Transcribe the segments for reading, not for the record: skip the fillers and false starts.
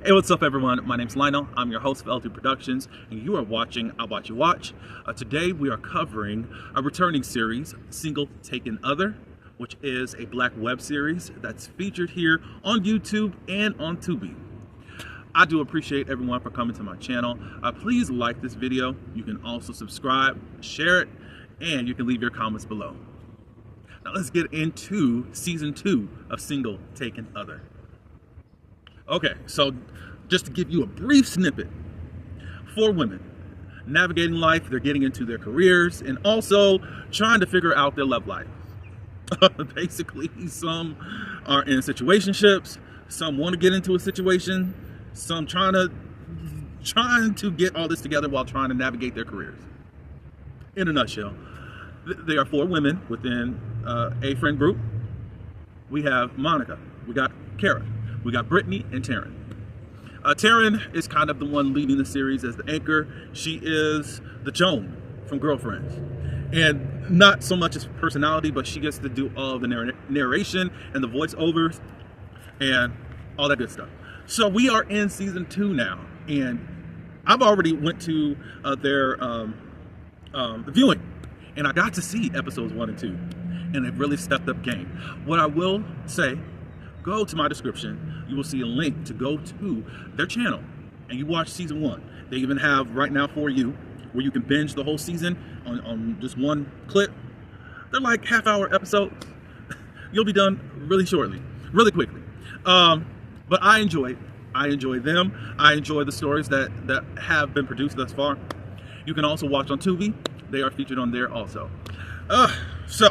Hey, what's up, everyone? My name's Lionel. I'm your host of L2 Productions, and you are watching I'll Watch You Watch. Today, we are covering a returning series, Single Taken Other, which is a black web series that's featured here on YouTube and on Tubi. I do appreciate everyone for coming to my channel. Please like this video. You can also subscribe, share it, and you can leave your comments below. Now let's get into season 2 of Single Taken Other. Okay, so just to give you a brief snippet, 4 women navigating life, they're getting into their careers and also trying to figure out their love life. Basically, some are in situationships, some want to get into a situation, some trying to get all this together while trying to navigate their careers. In a nutshell, they are 4 women within a friend group. We have Monica, we got Kara, we got Brittany, and Taryn. Taryn is kind of the one leading the series as the anchor. She is the Joan from Girlfriends. And not so much as personality, but she gets to do all of the narration and the voiceovers and all that good stuff. So we are in season 2 now, and I've already went to their viewing, and I got to see episodes 1 and 2, and they've really stepped up game. What I will say, go to my description, you will see a link to go to their channel, and you watch season 1. They even have right now for you where you can binge the whole season on just one clip. They're like half-hour episodes. You'll be done really shortly, really quickly. But I enjoy them. I enjoy the stories that have been produced thus far. You can also watch on Tubi. They are featured on there also. So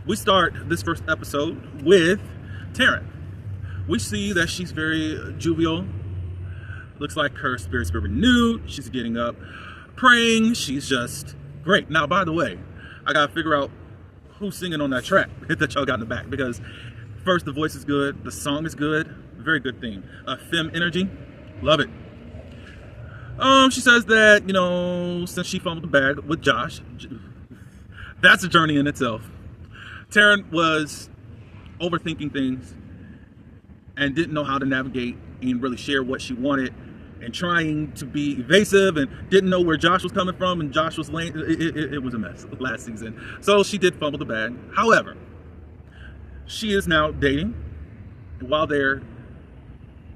we start this first episode with Taryn. We see that she's very jovial. Looks like her spirit's been renewed. She's getting up, praying. She's just great. Now, by the way, I gotta figure out who's singing on that track that y'all got in the back, because first, the voice is good, the song is good, very good theme. Femme energy, love it. She says that, you know, since she fumbled the bag with Josh, that's a journey in itself. Taryn was overthinking things and didn't know how to navigate and really share what she wanted, and trying to be evasive, and didn't know where Josh was coming from, and Josh was late. It was a mess last season. So she did fumble the bag. However, she is now dating, and while they're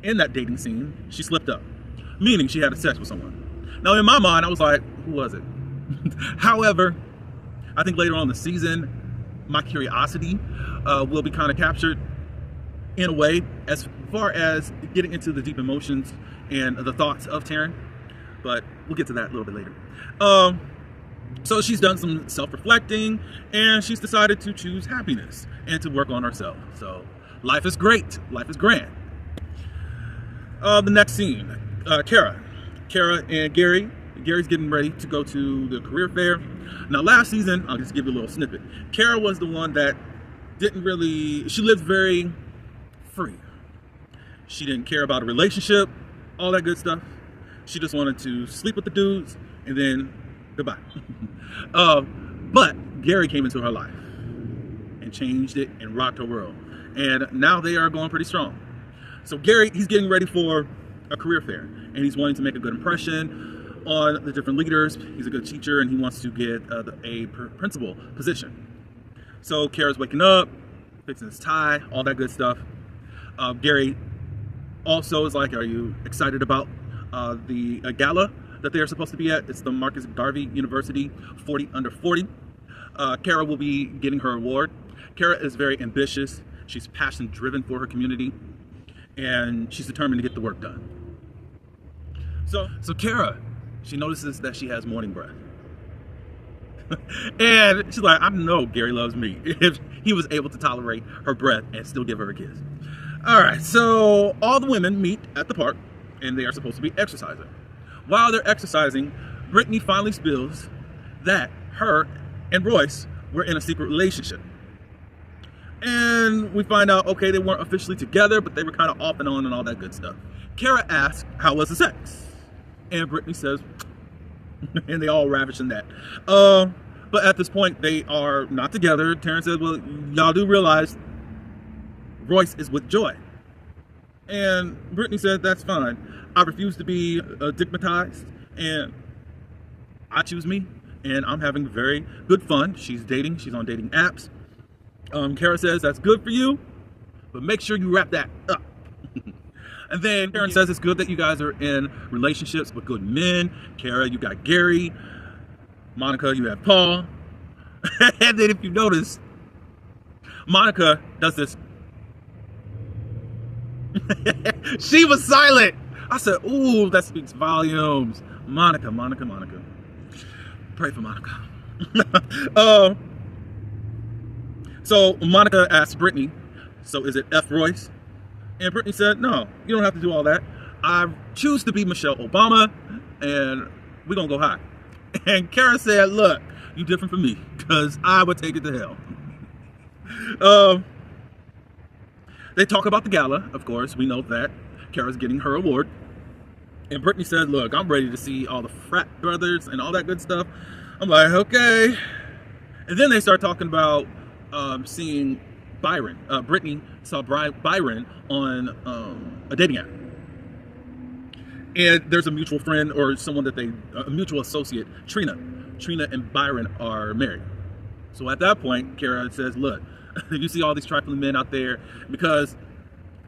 in that dating scene, she slipped up, meaning she had sex with someone. Now, in my mind, I was like, who was it? However, I think later on in the season, my curiosity will be kind of captured in a way as far as getting into the deep emotions and the thoughts of Taryn, but we'll get to that a little bit later. So she's done some self-reflecting, and she's decided to choose happiness and to work on herself. So life is great. Life is grand. The next scene, Kara and Gary. Gary's getting ready to go to the career fair. Now, last season, I'll just give you a little snippet. Kara was the one that she lived very free. She didn't care about a relationship, all that good stuff. She just wanted to sleep with the dudes and then goodbye. But Gary came into her life and changed it and rocked her world. And now they are going pretty strong. So Gary, he's getting ready for a career fair, and he's wanting to make a good impression on the different leaders. He's a good teacher, and he wants to get a principal position. So Kara's waking up, fixing his tie, all that good stuff. Gary also is like, are you excited about the gala that they are supposed to be at? It's the Marcus Garvey University 40 Under 40. Kara will be getting her award. Kara is very ambitious. She's passion driven for her community, and she's determined to get the work done. So Kara, she notices that she has morning breath. And she's like, I know Gary loves me if he was able to tolerate her breath and still give her a kiss. All right, so all the women meet at the park, and they are supposed to be exercising. While they're exercising, Brittany finally spills that her and Royce were in a secret relationship. And we find out, okay, they weren't officially together, but they were kind of off and on and all that good stuff. Kara asks, how was the sex? And Brittany says, and they all ravish in that. But at this point, they are not together. Taryn says, well, y'all do realize Royce is with Joy. And Brittany said, that's fine. I refuse to be stigmatized, and I choose me, and I'm having very good fun. She's dating. She's on dating apps. Kara says, that's good for you, but make sure you wrap that up. And then Karen says, it's good that you guys are in relationships with good men. Kara, you got Gary. Monica, you have Paul. And then if you notice, Monica does this. She was silent. I said, ooh, that speaks volumes. Monica. Pray for Monica. So Monica asked Brittany, so is it F. Royce? And Brittany said, no, you don't have to do all that. I choose to be Michelle Obama, and we're going to go high. And Kara said, look, you different from me, because I would take it to hell. They talk about the gala, of course. We know that Kara's getting her award. And Brittany said, look, I'm ready to see all the frat brothers and all that good stuff. I'm like, okay. And then they start talking about seeing Byron. Brittany saw Byron on a dating app. And there's a mutual friend or someone that a mutual associate, Trina. Trina and Byron are married. So at that point, Kara says, look, you see all these trifling men out there, because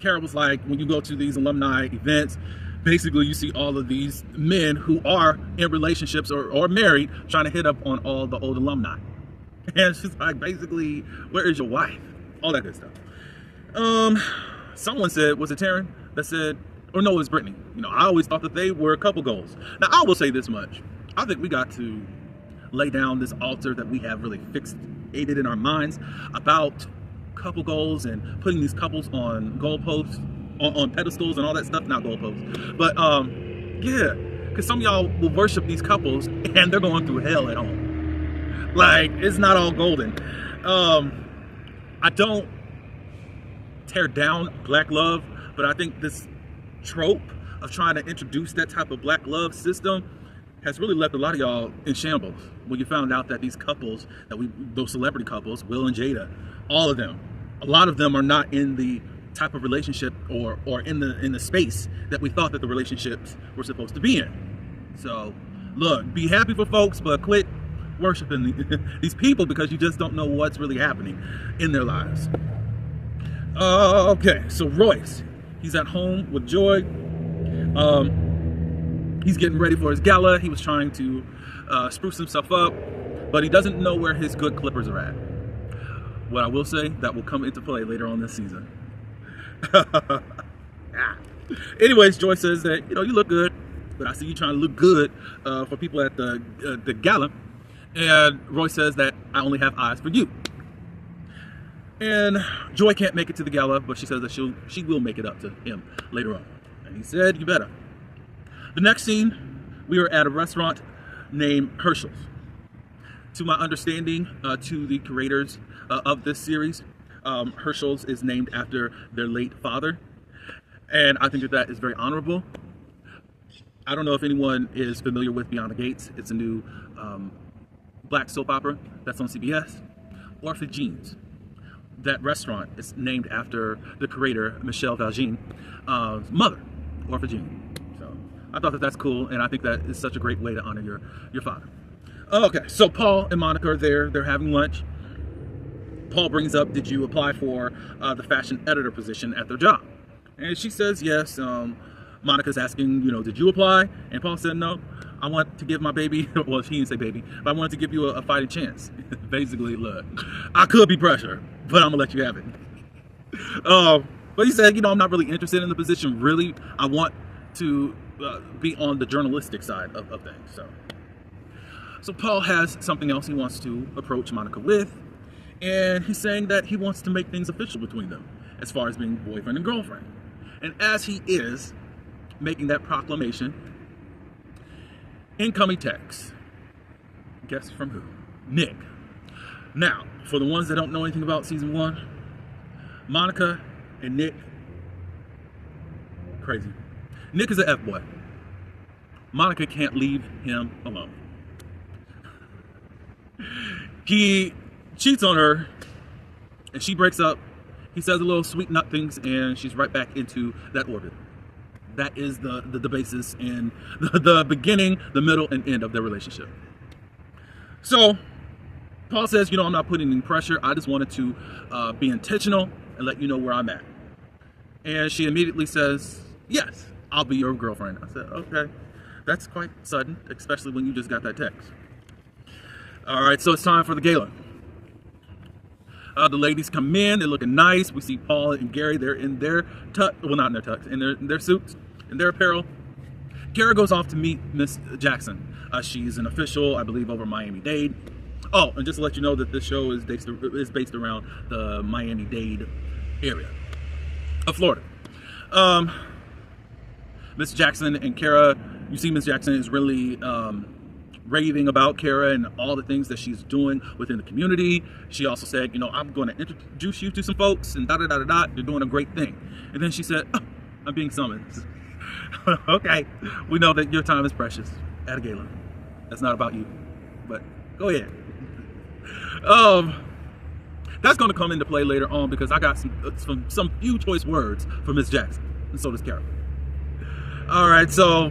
Kara was like, when you go to these alumni events, basically you see all of these men who are in relationships or married trying to hit up on all the old alumni. And she's like, basically, where is your wife? All that good stuff. Someone said, was it Taryn that said, or no, it was Brittany. You know, I always thought that they were couple goals. Now, I will say this much. I think we got to lay down this altar that we have really fixated in our minds about couple goals and putting these couples on goalposts, on pedestals and all that stuff. Not goalposts, but yeah, because some of y'all will worship these couples and they're going through hell at home. Like, it's not all golden. I don't tear down black love, but I think this trope of trying to introduce that type of black love system has really left a lot of y'all in shambles when you found out that these couples, those celebrity couples, Will and Jada, all of them, a lot of them are not in the type of relationship or in the space that we thought that the relationships were supposed to be in. So look, be happy for folks, but quit worshiping these people, because you just don't know what's really happening in their lives. Okay, so Royce, he's at home with Joy. He's getting ready for his gala. He was trying to spruce himself up, but he doesn't know where his good clippers are at. What I will say, that will come into play later on this season. Anyways, Joy says that, you know, you look good, but I see you trying to look good for people at the gala. And Roy says that I only have eyes for you. And Joy can't make it to the gala, but she says that she will make it up to him later on. And he said, you better. The next scene, we are at a restaurant named Herschel's. To my understanding, to the creators of this series, Herschel's is named after their late father. And I think that is very honorable. I don't know if anyone is familiar with Beyond the Gates. It's a new black soap opera that's on CBS. Orpha Jeans. That restaurant is named after the creator, Michelle Valjean's mother, Orpha Jean. So I thought that that's cool, and I think that is such a great way to honor your father. Okay, so Paul and Monica are there. They're having lunch. Paul brings up, did you apply for the fashion editor position at their job? And she says yes. Monica's asking, you know, did you apply? And Paul said, no, I want to give my baby, well, she didn't say baby, but I wanted to give you a fighting chance. Basically, look, I could be pressure, but I'm gonna let you have it. But he said, you know, I'm not really interested in the position. Really, I want to be on the journalistic side of things. So Paul has something else he wants to approach Monica with. And he's saying that he wants to make things official between them, as far as being boyfriend and girlfriend. And as he is making that proclamation, incoming text. Guess from who? Nick. Now, for the ones that don't know anything about season 1, Monica and Nick, crazy. Nick is an F-boy. Monica can't leave him alone. He cheats on her, and she breaks up He says a little sweet nut things, and she's right back into that orbit. That is the basis and the beginning, the middle, and end of their relationship. So Paul says, I'm not putting any pressure. I just wanted to be intentional and let you know where I'm at. And she immediately says, yes, I'll be your girlfriend. I said, okay, that's quite sudden, especially when you just got that text. All right, so it's time for the gala. The ladies come in, they're looking nice. We see Paul and Gary, they're in their tux, well, not in their tux, in their suits, in their apparel. Kara goes off to meet Miss Jackson. She's an official, I believe, over Miami-Dade. Oh, and just to let you know that this show is based around the Miami-Dade area of Florida. Miss Jackson and Kara, you see Miss Jackson is really raving about Kara and all the things that she's doing within the community. She also said, I'm going to introduce you to some folks and da-da-da-da-da. You're doing a great thing. And then she said, oh, I'm being summoned. Okay, we know that your time is precious at a gala. That's not about you, but go ahead. That's going to come into play later on because I got some few choice words for Miss Jackson, and so does Kara. All right, so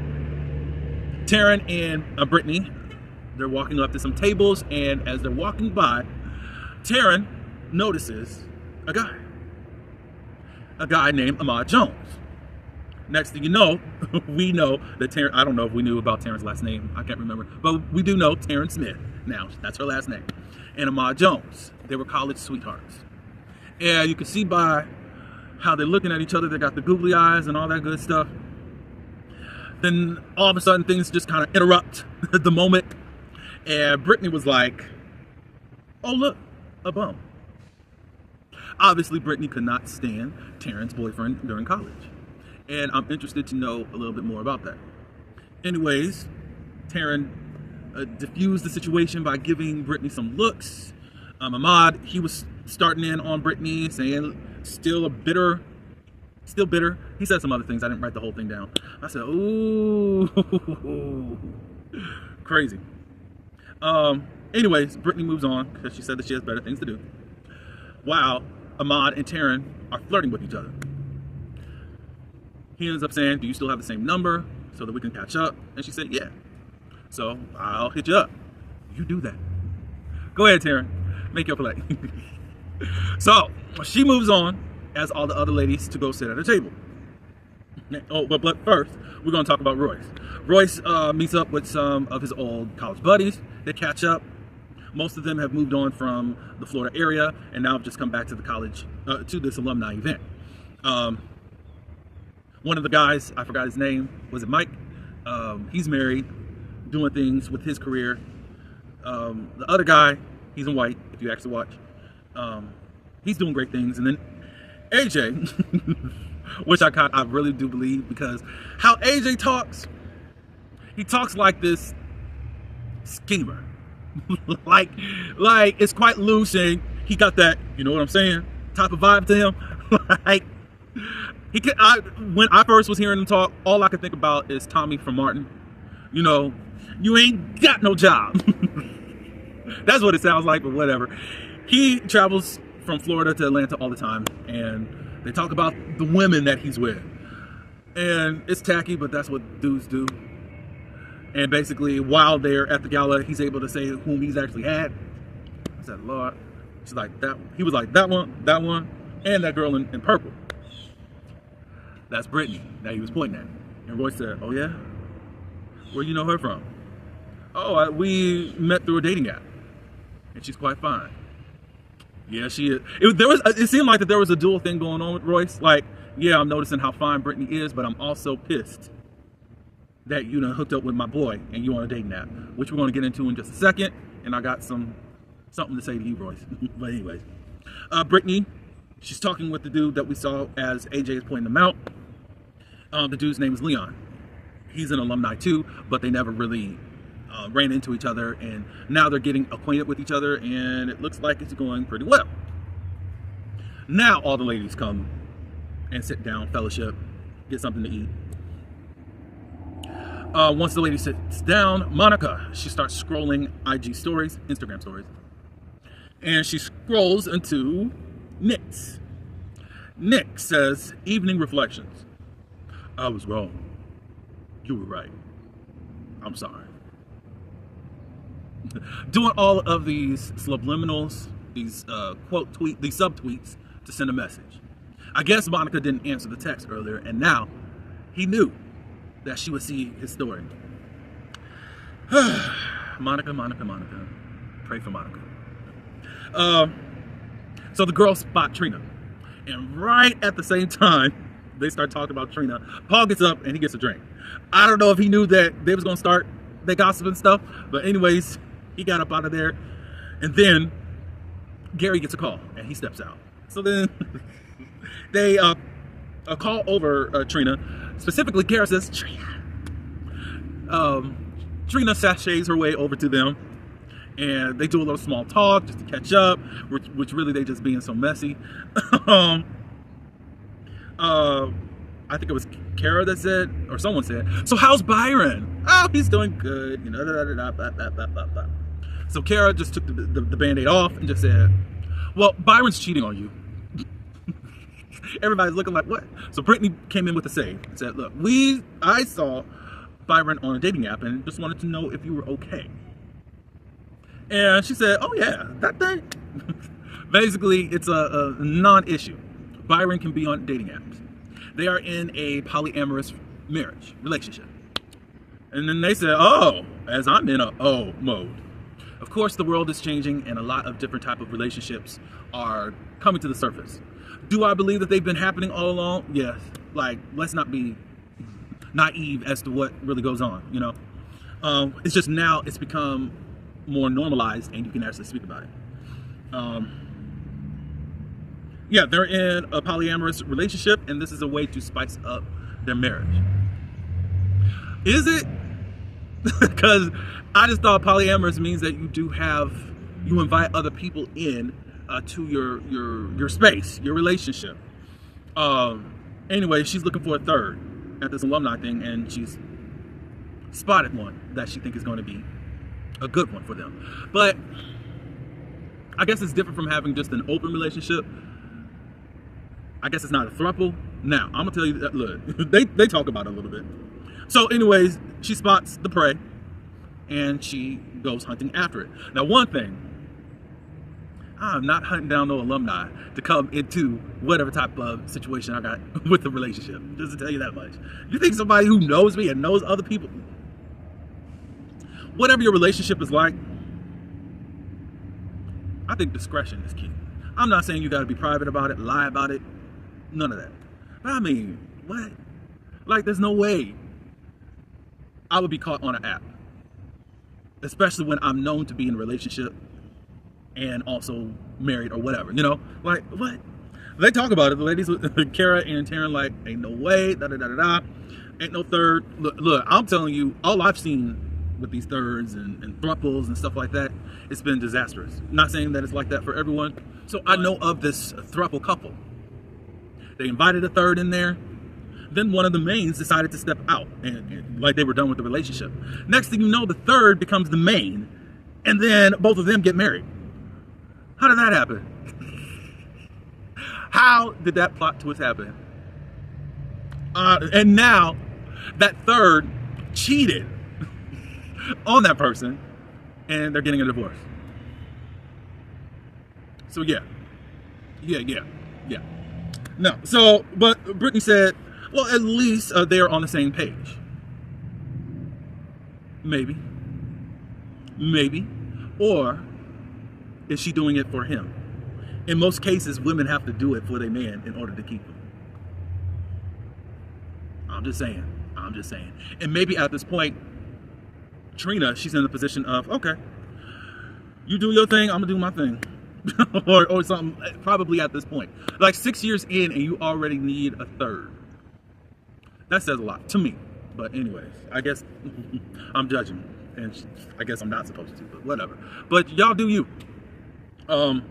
Taryn and Brittany, they're walking up to some tables, and as they're walking by, Taryn notices a guy named Ahmad Jones. Next thing you know, we know that Taryn, I don't know if we knew about Taryn's last name, I can't remember, but we do know Taryn Smith now, that's her last name, and Ahmad Jones. They were college sweethearts. And you can see by how they're looking at each other, they got the googly eyes and all that good stuff. Then all of a sudden things just kind of interrupt the moment. And Brittany was like, oh look, a bum. Obviously Brittany could not stand Taryn's boyfriend during college. And I'm interested to know a little bit more about that. Anyways, Taryn diffused the situation by giving Brittany some looks. Ahmad, he was starting in on Brittany, saying still bitter. He said some other things. I didn't write the whole thing down. I said, ooh, crazy. Anyways, Brittany moves on because she said that she has better things to do. While Ahmad and Taryn are flirting with each other. He ends up saying, do you still have the same number so that we can catch up? And she said, yeah. So I'll hit you up. You do that. Go ahead, Taryn. Make your play. So she moves on as all the other ladies to go sit at a table. Oh, but first, we're going to talk about Royce. Royce meets up with some of his old college buddies. They catch up. Most of them have moved on from the Florida area and now have just come back to the college, to this alumni event. One of the guys, I forgot his name, was it Mike? He's married, doing things with his career. The other guy, he's in white, if you actually watch. He's doing great things. And then AJ, which I really do believe, because how AJ talks, he talks like this schemer. like it's quite loose, and he got that, you know what I'm saying, type of vibe to him. Like when I first was hearing him talk, all I could think about is Tommy from Martin. You ain't got no job. That's what it sounds like, but whatever. He travels from Florida to Atlanta all the time, and they talk about the women that he's with. And it's tacky, but that's what dudes do. And basically, while they're at the gala, he's able to say whom he's actually had. I said, Lord. She's like, that. He was like, that one, and that girl in purple. That's Brittany that he was pointing at. And Royce said, oh yeah? Where you know her from? Oh, we met through a dating app. And she's quite fine. Yeah, she is. It seemed like that there was a dual thing going on with Royce. Like, yeah, I'm noticing how fine Brittany is, but I'm also pissed that you done hooked up with my boy and you on a dating app, which we're going to get into in just a second. And I got something to say to you, Royce. But anyways, Brittany, she's talking with the dude that we saw as AJ is pointing them out. The dude's name is Leon. He's an alumni too, but they never really ran into each other, and now they're getting acquainted with each other, and it looks like it's going pretty well. Now all the ladies come and sit down, fellowship, get something to eat. Once the lady sits down, Monica, she starts scrolling Instagram stories, and she scrolls into Nick's. Nick says, evening reflections. I was wrong. You were right. I'm sorry. Doing all of these subliminals, these quote tweet, these subtweets to send a message. I guess Monica didn't answer the text earlier, and now he knew that she would see his story. Monica. Pray for Monica. So the girls spot Trina, and right at the same time they start talking about Trina, Paul gets up and he gets a drink. I don't know if he knew that they was gonna start the gossip and stuff, but anyways, he got up out of there, and then Gary gets a call and he steps out. So then they call over Trina. Specifically, Gary says, Trina. Trina sachets her way over to them, and they do a little small talk just to catch up, which really they just being so messy. I think it was Kara that said, or someone said, so how's Byron? Oh, he's doing good. You know, blah. So Kara just took the Band-Aid off and just said, well, Byron's cheating on you. Everybody's looking like, what? So Brittany came in with a save and said, look, I saw Byron on a dating app and just wanted to know if you were okay. And she said, oh yeah, that thing. Basically, it's a non-issue. Byron can be on dating apps. They are in a polyamorous relationship. And then they said, oh, as I'm in a oh mode. Of course, the world is changing and a lot of different type of relationships are coming to the surface. Do I believe that they've been happening all along? Yes. Like, let's not be naive as to what really goes on, you know? It's just now it's become more normalized and you can actually speak about it. Yeah, they're in a polyamorous relationship and this is a way to spice up their marriage. Is it? Because I just thought polyamorous means that you invite other people in to your space, your relationship. Anyway, she's looking for a third at this alumni thing, and she's spotted one that she thinks is going to be a good one for them. But I guess it's different from having just an open relationship. I guess it's not a throuple. Now, I'm gonna tell you that, look, they talk about it a little bit. So anyways, she spots the prey and she goes hunting after it. Now, one thing, I'm not hunting down no alumni to come into whatever type of situation I got with the relationship. Just to tell you that much. You think somebody who knows me and knows other people, whatever your relationship is like, I think discretion is key. I'm not saying you got to be private about it, lie about it, none of that. But I mean, what? Like, there's no way I would be caught on an app, especially when I'm known to be in a relationship and also married or whatever, you know? Like, what? They talk about it, the ladies with Kara and Taryn, like, ain't no way, ain't no third. Look, I'm telling you, all I've seen with these thirds and thruples and stuff like that, it's been disastrous. Not saying that it's like that for everyone. So I know of this thruple couple. They invited a third in there. Then one of the mains decided to step out and like they were done with the relationship. Next thing you know, the third becomes the main, and then both of them get married. How did that happen? How did that plot twist happen? And now that third cheated on that person and they're getting a divorce. So yeah. No, so, but Brittany said, well, at least they're on the same page. Maybe. Or is she doing it for him? In most cases, women have to do it for their man in order to keep them. I'm just saying. And maybe at this point, Trina, she's in the position of, okay, you do your thing, I'm gonna do my thing. or something, probably at this point. Like 6 years in and you already need a third. That says a lot to me. But anyways, I guess I'm judging. And I guess I'm not supposed to, but whatever. But y'all do you. Taryn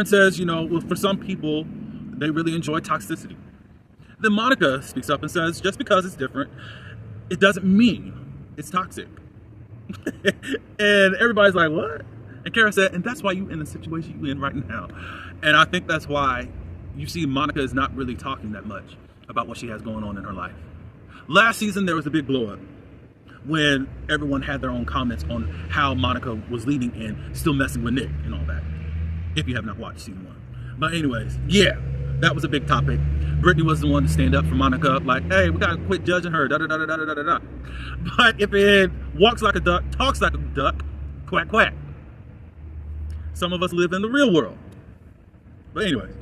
says, you know, well, for some people, they really enjoy toxicity. Then Monica speaks up and says, just because it's different, it doesn't mean it's toxic. And everybody's like, what? And Kara said, and that's why you in the situation you in right now. And I think that's why you see Monica is not really talking that much about what she has going on in her life. Last season, there was a big blow up when everyone had their own comments on how Monica was leading and still messing with Nick and all that, if you have not watched season 1. But anyways, yeah, that was a big topic. Brittany was the one to stand up for Monica, like, hey, we gotta quit judging her, da da da da da da da da. But if it walks like a duck, talks like a duck, quack quack. Some of us live in the real world. But anyways,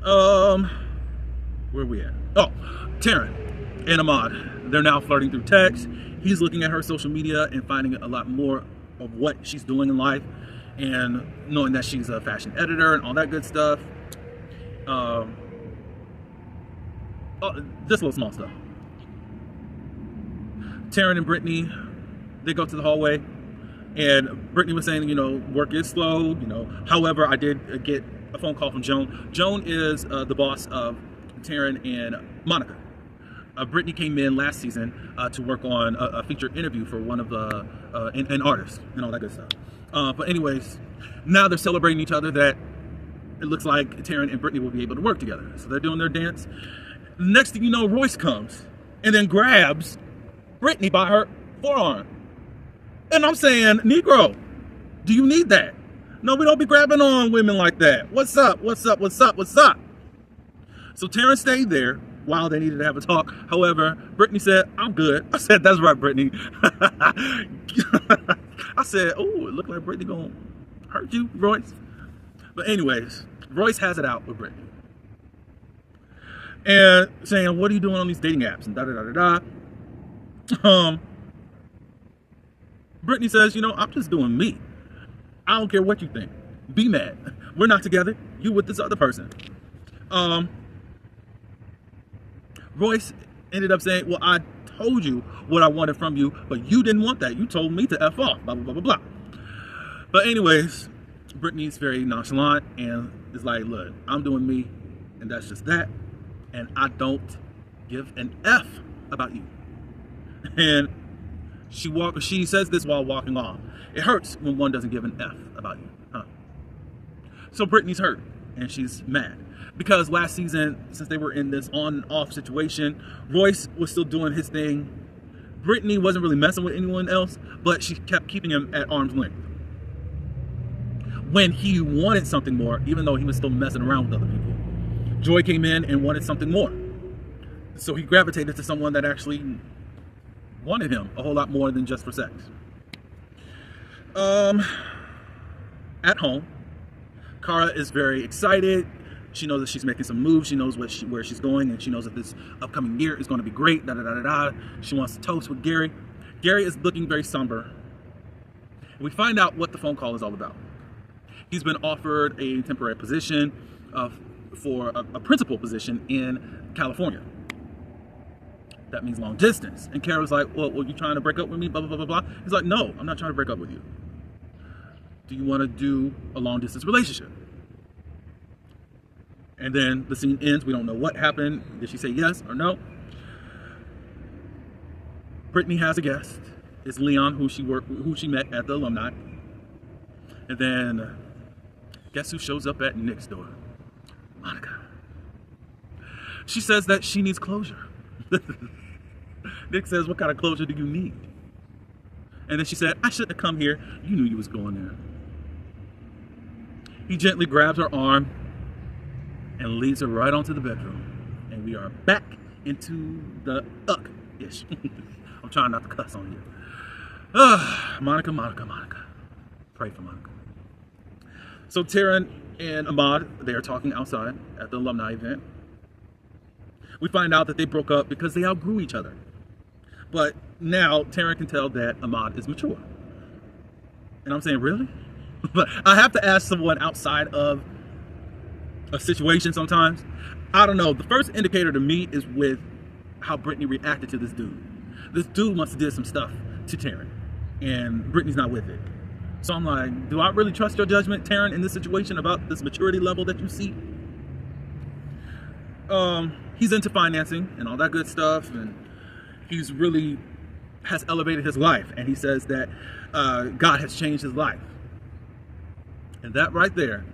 where are we at? Oh, Taryn and Ahmad, they're now flirting through text. He's looking at her social media and finding a lot more of what she's doing in life, and knowing that she's a fashion editor and all that good stuff. Just little small stuff. Taryn and Brittany, they go to the hallway, and Brittany was saying, you know, work is slow, you know. However, I did get a phone call from Joan. Joan is the boss of Taryn and Monica. Brittany came in last season to work on a featured interview for one of the an artist and all that good stuff. But anyways, now they're celebrating each other, that it looks like Taryn and Brittany will be able to work together. So they're doing their dance. Next thing you know, Royce comes and then grabs Brittany by her forearm. And I'm saying, Negro, do you need that? No, we don't be grabbing on women like that. What's up? What's up? What's up? What's up? So Taryn stayed there while they needed to have a talk. However, Brittany said, I'm good. I said, that's right, Brittany. I said, oh, it looked like Brittany gonna hurt you, Royce. But anyways, Royce has it out with Brittany. And saying, what are you doing on these dating apps? And da-da-da-da-da. Brittany says, you know, I'm just doing me. I don't care what you think. Be mad. We're not together. You with this other person. Royce ended up saying, well, I told you what I wanted from you, but you didn't want that. You told me to F off, blah, blah, blah, blah, blah. But anyways, Brittany's very nonchalant and is like, look, I'm doing me, and that's just that. And I don't give an F about you. And she says this while walking off. It hurts when one doesn't give an F about you. Huh? So Brittany's hurt and she's mad. Because last season, since they were in this on and off situation, Royce was still doing his thing. Brittany wasn't really messing with anyone else, but she kept keeping him at arm's length. When he wanted something more, even though he was still messing around with other people, Joy came in and wanted something more. So he gravitated to someone that actually wanted him a whole lot more than just for sex. At home, Kara is very excited. She knows that she's making some moves. She knows where she's going, and she knows that this upcoming year is going to be great. Da da da da da. She wants to toast with Gary. Gary is looking very somber. We find out what the phone call is all about. He's been offered a temporary position for a principal position in California. That means long distance. And Kara was like, well, you trying to break up with me? Blah, blah, blah, blah, blah. He's like, no, I'm not trying to break up with you. Do you want to do a long distance relationship? And then the scene ends. We don't know what happened. Did she say yes or no? Brittany has a guest. It's Leon, who she met at the alumni. And then guess who shows up at Nick's door? Monica. She says that she needs closure. Nick says, what kind of closure do you need? And then she said, I shouldn't have come here. You knew you was going there. He gently grabs her arm and leads her right onto the bedroom. And we are back into the ish. I'm trying not to cuss on you. Monica, Monica, Monica. Pray for Monica. So Taryn and Ahmad, they are talking outside at the alumni event. We find out that they broke up because they outgrew each other. But now Taryn can tell that Ahmad is mature. And I'm saying, really? But I have to ask someone outside of a situation sometimes. I don't know. The first indicator to me is with how Brittany reacted to this dude. This dude must have did some stuff to Taryn. And Brittany's not with it. So I'm like, do I really trust your judgment, Taryn, in this situation about this maturity level that you see? He's into financing and all that good stuff, and he's really has elevated his life. And he says that God has changed his life. And that right there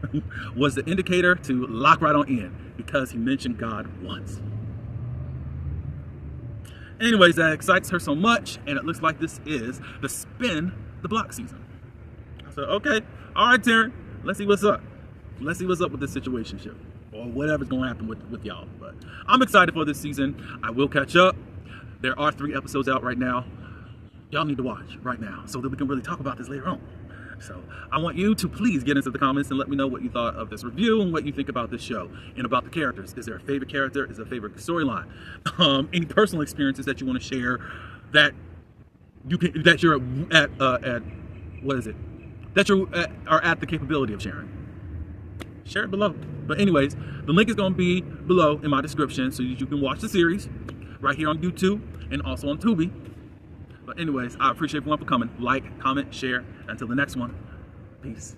was the indicator to lock right on in, because he mentioned God once. Anyways, that excites her so much, and it looks like this is the spin the block season. I said, okay, all right, Taryn, let's see what's up. Let's see what's up with this situationship, or whatever's going to happen with y'all. But I'm excited for this season. I will catch up. There are 3 episodes out right now. Y'all need to watch right now so that we can really talk about this later on. So I want you to please get into the comments and let me know what you thought of this review and what you think about this show and about the characters. Is there a favorite character? Is there a favorite storyline? Any personal experiences that you want to share that you can, that you're at what is it? That you are at the capability of sharing. Share it below. But anyways, the link is going to be below in my description so that you can watch the series right here on YouTube and also on Tubi. But anyways, I appreciate everyone for coming. Like, comment, share. Until the next one, peace.